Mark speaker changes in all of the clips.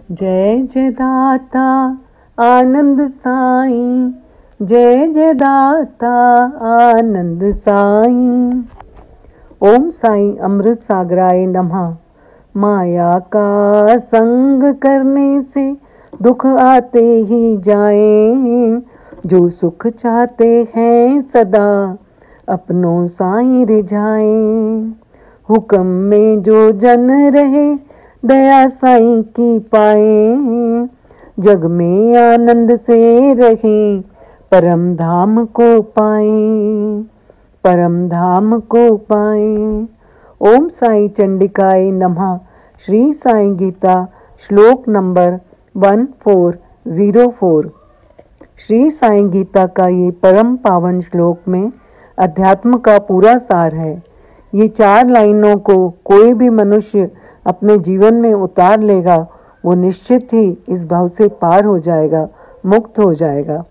Speaker 1: जय जय दाता आनंद साईं, जय जय दाता आनंद साईं। ओम साईं अमृत सागराय नमः। माया का संग करने से दुख आते ही जाएं, जो सुख चाहते हैं सदा अपनों साईं रिझाएं। हुक्म में जो जन रहे दया साईं की पाए, जग में आनंद से रहें परम धाम को पाएं, परम धाम को पाएं। ओम साई चंडिकाय नमः। श्री साई गीता श्लोक नंबर 1404। श्री साई गीता का ये परम पावन श्लोक में अध्यात्म का पूरा सार है। ये 4 लाइनों को कोई भी मनुष्य अपने जीवन में उतार लेगा, वो निश्चित ही इस भाव से पार हो जाएगा, मुक्त हो जाएगा।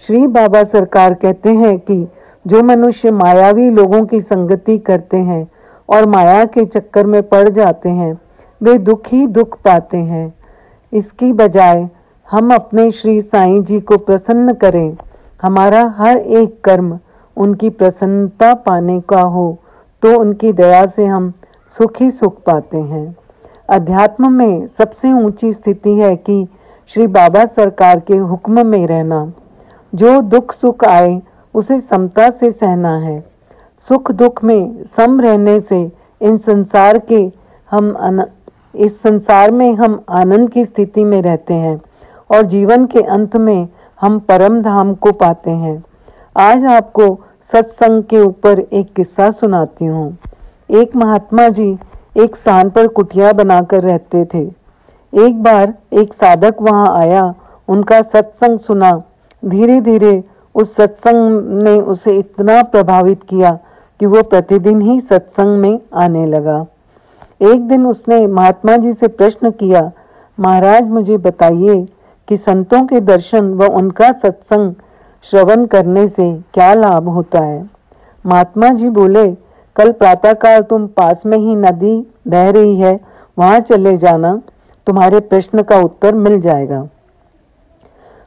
Speaker 1: श्री बाबा सरकार कहते हैं कि जो मनुष्य मायावी लोगों की संगति करते हैं और माया के चक्कर में पड़ जाते हैं, वे दुख ही दुख पाते हैं। इसकी बजाय हम अपने श्री साईं जी को प्रसन्न करें, हमारा हर एक कर्म उनकी प्रसन्नता पाने का हो, तो उनकी दया से हम सुख ही सुख पाते हैं। अध्यात्म में सबसे ऊंची स्थिति है कि श्री बाबा सरकार के हुक्म में रहना। जो दुख सुख आए उसे समता से सहना है। सुख दुख में सम रहने से इस संसार में हम आनंद की स्थिति में रहते हैं और जीवन के अंत में हम परम धाम को पाते हैं। आज आपको सत्संग के ऊपर एक किस्सा सुनाती हूँ। एक महात्मा जी एक स्थान पर कुटिया बनाकर रहते थे। एक बार एक साधक वहां आया, उनका सत्संग सुना। धीरे धीरे उस सत्संग ने उसे इतना प्रभावित किया कि वो प्रतिदिन ही सत्संग में आने लगा। एक दिन उसने महात्मा जी से प्रश्न किया, महाराज मुझे बताइए कि संतों के दर्शन व उनका सत्संग श्रवण करने से क्या लाभ होता है। महात्मा जी बोले, कल प्रातःकाल तुम पास में ही नदी बह रही है, वहां चले जाना, तुम्हारे प्रश्न का उत्तर मिल जाएगा।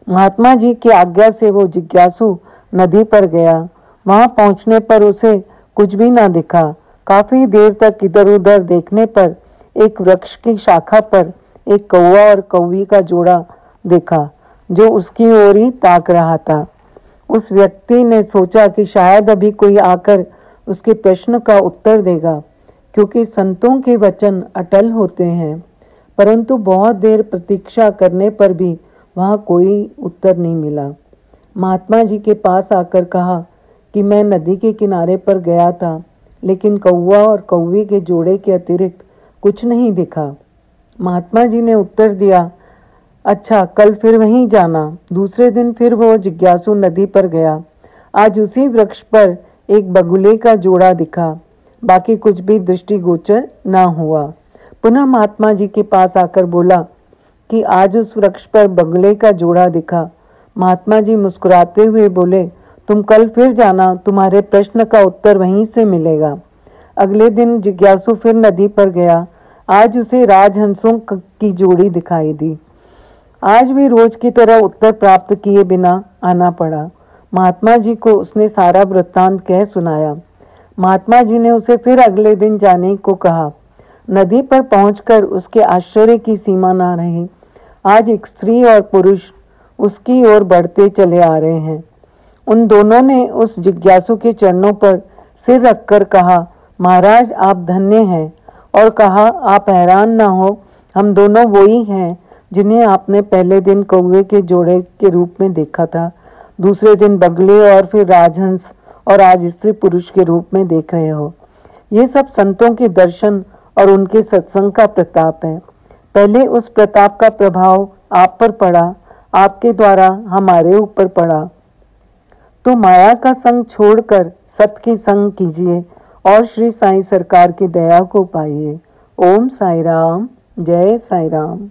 Speaker 1: महात्मा जी की आज्ञा से वो जिज्ञासु नदी पर गया। वहां पहुंचने पर उसे कुछ भी ना दिखा। काफी देर तक इधर उधर देखने पर एक वृक्ष की शाखा पर एक कौवा और कौवी का जोड़ा देखा, जो उसकी ओर ही ताक रहा था। उस व्यक्ति ने सोचा कि शायद अभी कोई आकर उसके प्रश्न का उत्तर देगा, क्योंकि संतों के वचन अटल होते हैं। परंतु बहुत देर प्रतीक्षा करने पर भी वहां कोई उत्तर नहीं मिला। महात्मा जी के पास आकर कहा कि मैं नदी के किनारे पर गया था, लेकिन कौवा और कौवी के जोड़े के अतिरिक्त कुछ नहीं दिखा। महात्मा जी ने उत्तर दिया, अच्छा कल फिर वहीं जाना। दूसरे दिन फिर वो जिज्ञासु नदी पर गया। आज उसी वृक्ष पर एक बगुले का जोड़ा दिखा, बाकी कुछ भी दृष्टिगोचर न हुआ। पुनः महात्मा जी के पास आकर बोला कि आज उस वृक्ष पर बगुले का जोड़ा दिखा। महात्मा जी मुस्कुराते हुए बोले, तुम कल फिर जाना, तुम्हारे प्रश्न का उत्तर वहीं से मिलेगा। अगले दिन जिज्ञासु फिर नदी पर गया। आज उसे राजहंसों की जोड़ी दिखाई दी। आज भी रोज की तरह उत्तर प्राप्त किए बिना आना पड़ा। महात्मा जी को उसने सारा वृत्तांत कह सुनाया। महात्मा जी ने उसे फिर अगले दिन जाने को कहा। नदी पर पहुंचकर उसके आश्चर्य की सीमा न रही। आज एक स्त्री और पुरुष उसकी ओर बढ़ते चले आ रहे हैं। उन दोनों ने उस जिज्ञासु के चरणों पर सिर रखकर कहा, महाराज आप धन्य हैं, और कहा, आप हैरान ना हो, हम दोनों वही हैं जिन्हें आपने पहले दिन कौवे के जोड़े के रूप में देखा था, दूसरे दिन बगले और फिर राजहंस, और आज स्त्री पुरुष के रूप में देख रहे हो। ये सब संतों के दर्शन और उनके सत्संग का प्रताप है। पहले उस प्रताप का प्रभाव आप पर पड़ा, आपके द्वारा हमारे ऊपर पड़ा। तो माया का संग छोड़कर सत की संग कीजिए और श्री साईं सरकार की दया को पाइए। ओम साई राम, जय साई राम।